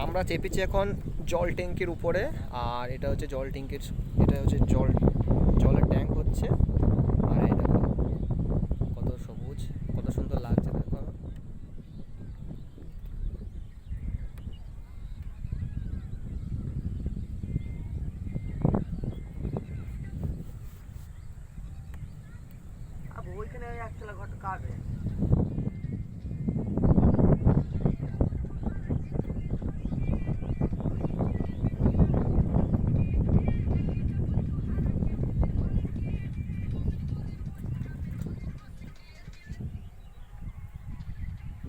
আমরা চেপেছি এখন জল ট্যাঙ্কির উপরে, আর এটা হচ্ছে জল ট্যাঙ্কির, এটা হচ্ছে জলের ট্যাঙ্ক হচ্ছে। আর এই দেখো কত সবুজ, কত সুন্দর লাগছে দেখো। ওইখানে একটা ঘর কাটবে।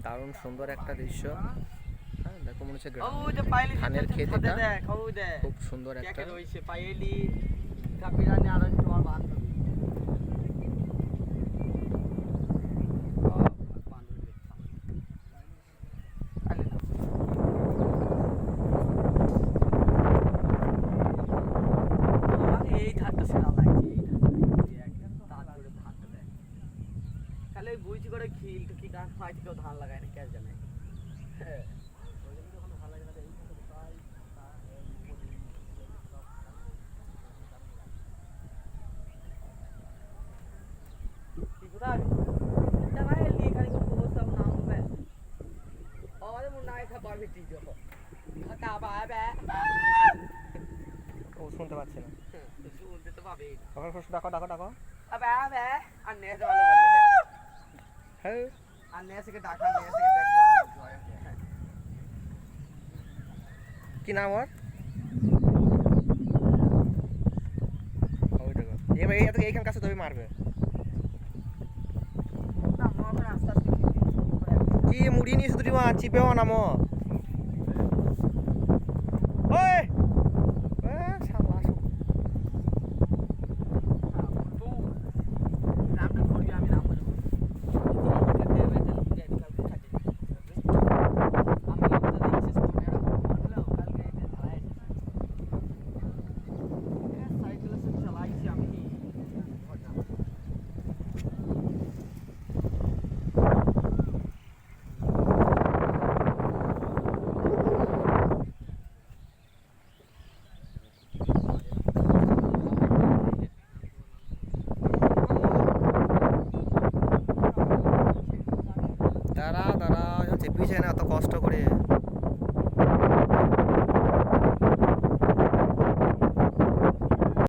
দারুণ সুন্দর একটা দৃশ্য। হ্যাঁ দেখো, মনে হচ্ছে ধানের ক্ষেত, এটা খুব সুন্দর একটা। পাইলি কাপিরানি আর তোমার বান্ধবী এই ধারটা সেরা লাগছে। তাহলে বুঝি করে খিল তো কি গান হয়, কেউ ধান লাগায় না, কে জানে। ও শুনতে পাচ্ছে না, শুনতে তো পাবেই। ডাকো ডাকো ডাকো। হ্যাঁ কি নাম ওর? এইখান কাছে তবে মারবে কি মুড়ি নিয়েছো তুমি, চিপেও নামো। ওই দাঁড়া দাঁড়া, চেপিয়েছে না এত কষ্ট করে।